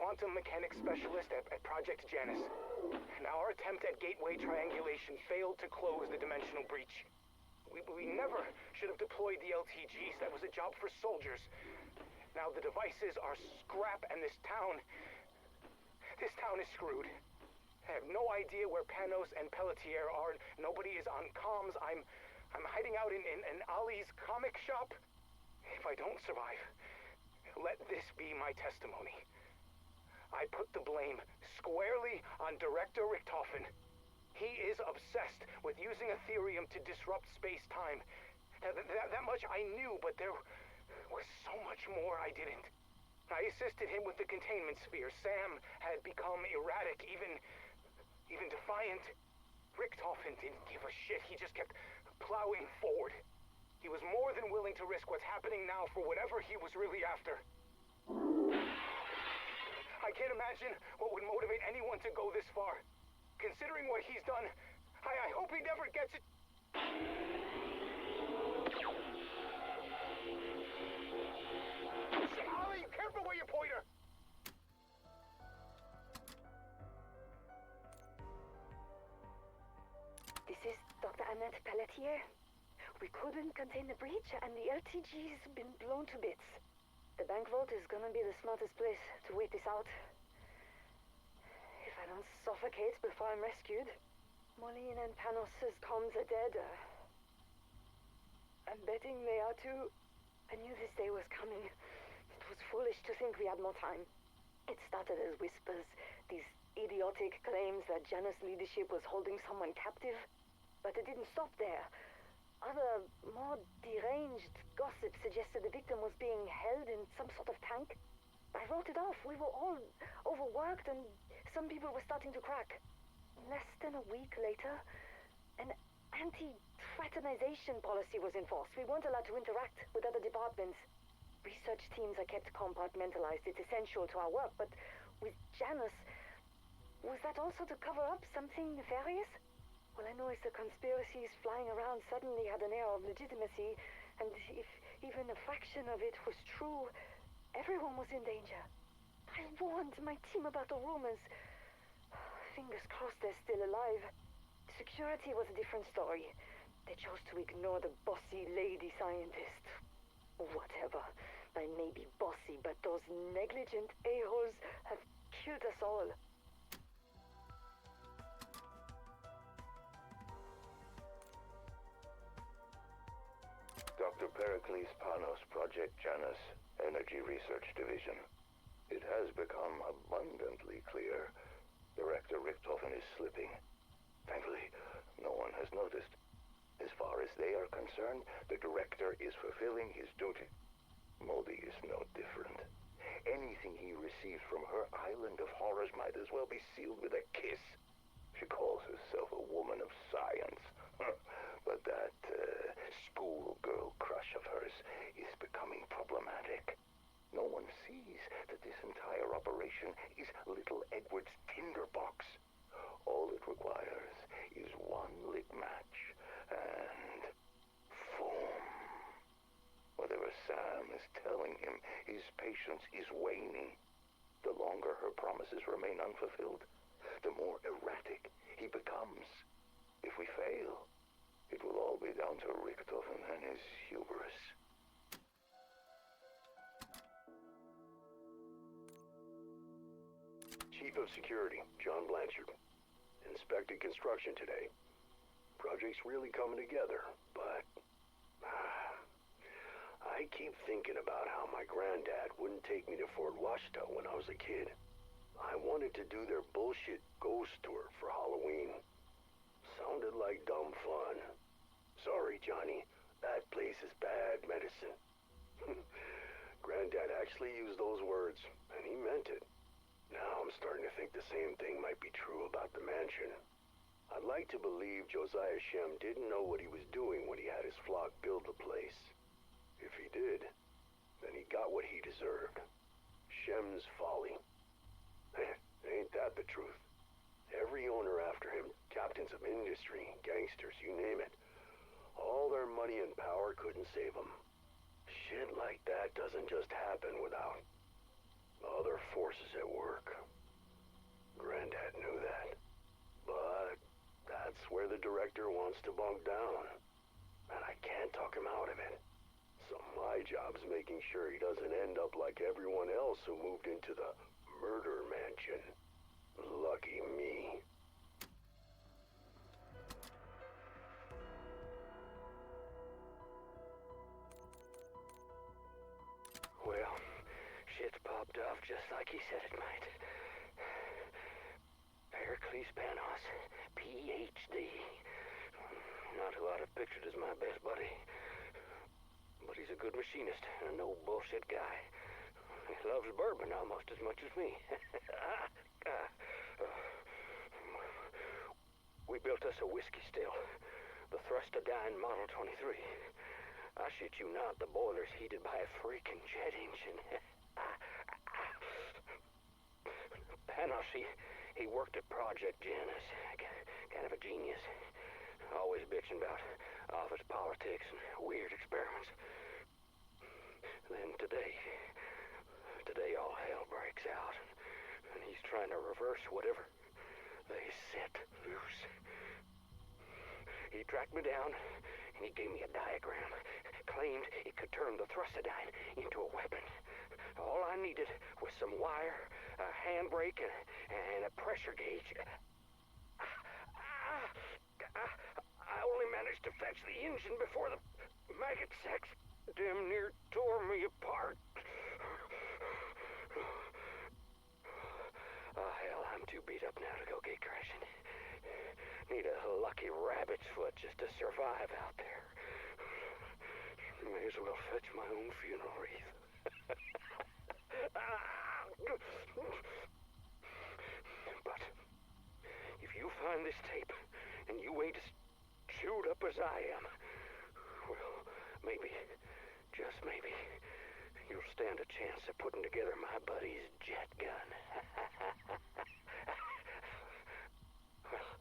quantum mechanics specialist at Project Janus. Now, our attempt at gateway triangulation failed to close the dimensional breach. We never should have deployed the LTGs. That was a job for soldiers. Now the devices are scrap, and this town is screwed. I have no idea where Panos and Pelletier are. Nobody is on comms. I'm hiding out in Ali's comic shop. If I don't survive, let this be my testimony. I put the blame squarely on Director Richtofen. He is obsessed with using Ethereum to disrupt space-time. That much I knew, but there was so much more I didn't. I assisted him with the containment sphere. Sam had become erratic, even defiant. Richtofen didn't give a shit. He just kept plowing forward. He was more than willing to risk what's happening now for whatever he was really after. I can't imagine what would motivate anyone to go this far. Considering what he's done, I hope he never gets it. Ollie, careful where you point her! This is Dr. Annette Pelletier. We couldn't contain the breach, and the LTG's been blown to bits. The bank vault is gonna be the smartest place to wait this out. If I don't suffocate before I'm rescued, Moline and Panos' comms are dead. I'm betting they are too. I knew this day was coming. It was foolish to think we had more time. It started as whispers, these idiotic claims that Janus leadership was holding someone captive. But it didn't stop there. Other, more deranged gossip suggested the victim was being held in some sort of tank. I wrote it off. We were all overworked, and some people were starting to crack. Less than a week later, an anti-fraternization policy was enforced. We weren't allowed to interact with other departments. Research teams are kept compartmentalized. It's essential to our work, but with Janus, was that also to cover up something nefarious? All I know is the conspiracies flying around suddenly had an air of legitimacy, and if even a fraction of it was true, everyone was in danger. I warned my team about the rumors. Fingers crossed they're still alive. Security was a different story. They chose to ignore the bossy lady scientist. Whatever. I may be bossy, but those negligent a-holes have killed us all. Dr. Pericles Panos, Project Janus, Energy Research Division. It has become abundantly clear Director Richtofen is slipping. Thankfully, no one has noticed. As far as they are concerned, the Director is fulfilling his duty. Modi is no different. Anything he receives from her island of horrors might as well be sealed with a kiss. She calls herself a woman of science. But that schoolgirl crush of hers is becoming problematic. No one sees that this entire operation is little Edward's tinderbox. All it requires is one lit match and foam. Whatever Sam is telling him, his patience is waning. The longer her promises remain unfulfilled, the more erratic he becomes. If we fail, it will all be down to Richtofen and his hubris. Chief of Security, John Blanchard. Inspected construction today. Project's really coming together, but I keep thinking about how my granddad wouldn't take me to Fort Washita when I was a kid. I wanted to do their bullshit ghost tour for Halloween. Sounded like dumb fun. Sorry, Johnny. That place is bad medicine. Granddad actually used those words, and he meant it. Now I'm starting to think the same thing might be true about the mansion. I'd like to believe Josiah Shem didn't know what he was doing when he had his flock build the place. If he did, then he got what he deserved. Shem's folly. Ain't that the truth? Every owner after him, captains of industry, gangsters, you name it. All their money and power couldn't save them. Shit like that doesn't just happen without Other forces at work. Granddad knew that. But that's where the director wants to bunk down. And I can't talk him out of it. So my job's making sure he doesn't end up like everyone else who moved into the murder mansion. Lucky me. Well, shit's popped off just like he said it might. Pericles Panos, Ph.D. Not who I'd have pictured as my best buddy. But he's a good machinist and a no-bullshit guy. He loves bourbon almost as much as me. We built us a whiskey still. The Thrustadine Model 23. I shit you not, the boiler's heated by a freaking jet engine. Panos, he worked at Project Janus. Kind of a genius. Always bitching about office politics and weird experiments. Then today all hell breaks out. And he's trying to reverse whatever they set loose. He tracked me down and he gave me a diagram. Claimed it could turn the Thrustadine into a weapon. All I needed was some wire, a handbrake, and a pressure gauge. I only managed to fetch the engine before the maggot sex damn near tore me apart. Oh, hell, I'm too beat up now to go gate crashing. Need a lucky rabbit's foot just to survive out there. May as well fetch my own funeral wreath. But if you find this tape and you ain't as chewed up as I am, well, maybe, just maybe, you'll stand a chance of putting together my buddy's jet gun. Well,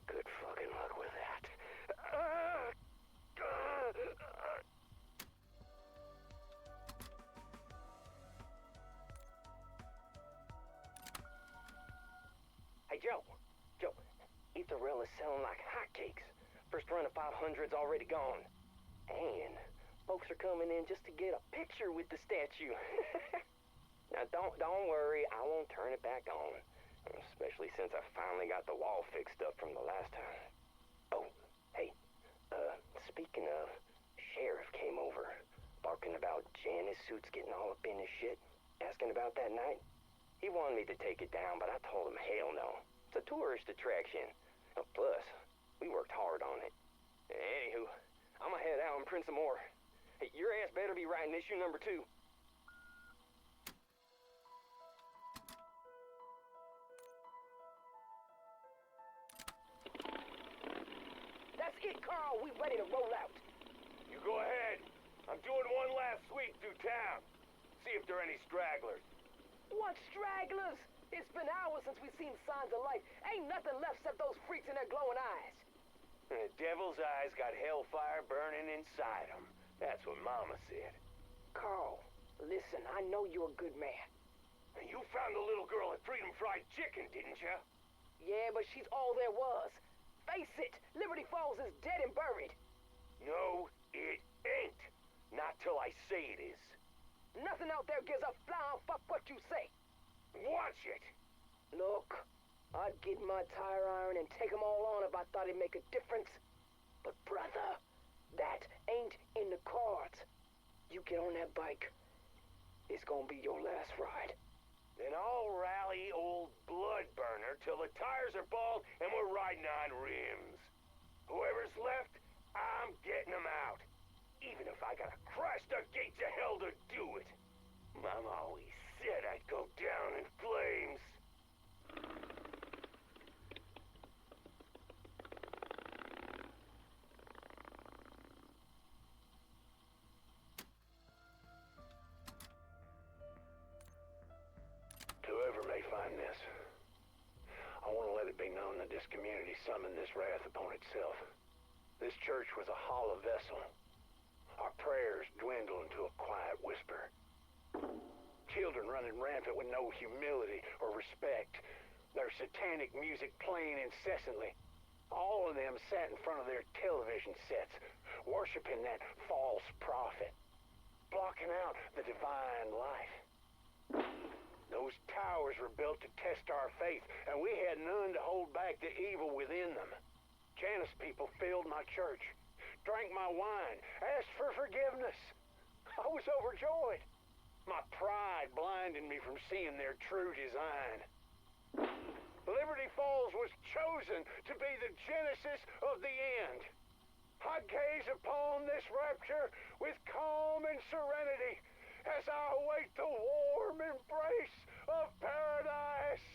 good fucking luck with that. Hey, Joe, Etherell is selling like hotcakes. First run of 500's already gone. And folks are coming in just to get a picture with the statue. Now, don't worry, I won't turn it back on. Especially since I finally got the wall fixed up from the last time. Oh, hey, speaking of, Sheriff came over, barking about Janus suits getting all up in his shit, asking about that night. He wanted me to take it down, but I told him hell no. It's a tourist attraction. Plus, we worked hard on it. Anywho, I'm gonna head out and print some more. Hey, your ass better be writing issue number 2. That's it, Carl. We ready to roll out. You go ahead. I'm doing one last sweep through town. See if there are any stragglers. What stragglers? It's been hours since we've seen signs of life. Ain't nothing left except those freaks in their glowing eyes. The devil's eyes got hellfire burning inside them. That's what Mama said. Carl, listen, I know you're a good man. And you found the little girl at Freedom Fried Chicken, didn't you? Yeah, but she's all there was. Face it, Liberty Falls is dead and buried. No, it ain't. Not till I say it is. Nothing out there gives a flying fuck what you say. Watch it. Look, I'd get my tire iron and take them all on if I thought it'd make a difference. But brother, that ain't in the cards. You get on that bike, it's gonna be your last ride. Then I'll rally old Bloodburner till the tires are bald and we're riding on rims. Whoever's left, I'm getting them out. Even if I gotta crash the gates of hell to do it. Mom always said I'd go down in flames. Whoever may find this, I want to let it be known that this community summoned this wrath upon itself. This church was a hollow vessel. Our prayers dwindle into a quiet whisper. children running rampant with no humility or respect. Their satanic music playing incessantly. All of them sat in front of their television sets, worshiping that false prophet, blocking out the divine life. Those towers were built to test our faith, and we had none to hold back the evil within them. Janus people filled my church, drank my wine, asked for forgiveness. I was overjoyed. My pride blinded me from seeing their true design. Liberty Falls was chosen to be the genesis of the end. I gaze upon this rapture with calm and serenity as I await the warm embrace of paradise.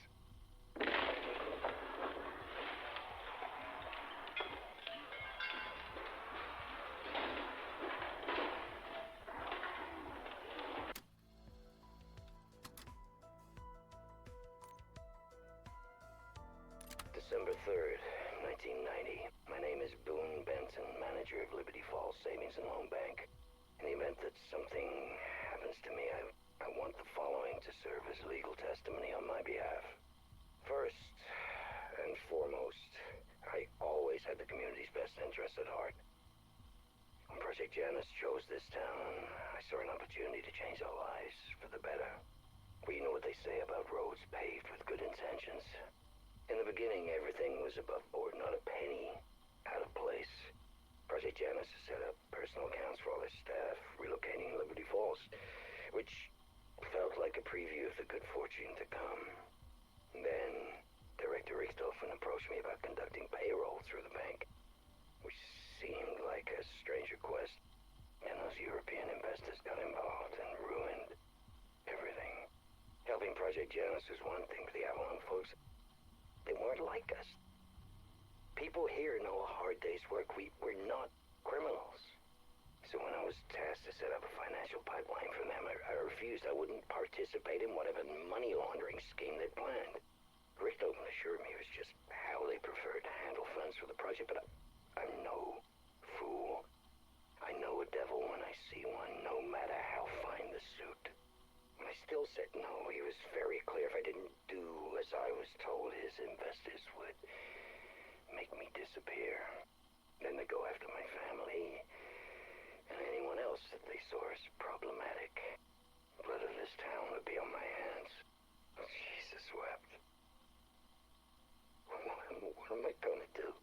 December 3rd, 1990. My name is Boone Benson, manager of Liberty Falls Savings and Loan Bank. In the event that something happens to me, I want the following to serve as legal testimony on my behalf. First and foremost, I always had the community's best interests at heart. When Project Janus chose this town, I saw an opportunity to change our lives for the better. Well, you know what they say about roads paved with good intentions. In the beginning, everything was above board, not a penny out of place. Project Janus has set up personal accounts for all their staff, relocating Liberty Falls, which felt like a preview of the good fortune to come. Then, Director Richthofen approached me about conducting payroll through the bank, which seemed like a strange request. And those European investors got involved and ruined everything. Helping Project Janus was one thing, but the Avalon folks, they weren't like us. People here know a hard day's work. We're not criminals. So when I was tasked to set up a financial pipeline for them, I refused. I wouldn't participate in whatever money laundering scheme they'd planned. Richthofen assured me it was just how they preferred to handle funds for the project, but I'm no fool. I know a devil when I see one, no matter how fine the suit. I still said no. He was very clear. If I didn't do as I was told, his investors would make me disappear. Then they'd go after my family and anyone else that they saw as problematic. Blood of this town would be on my hands. Jesus wept. What am I gonna do?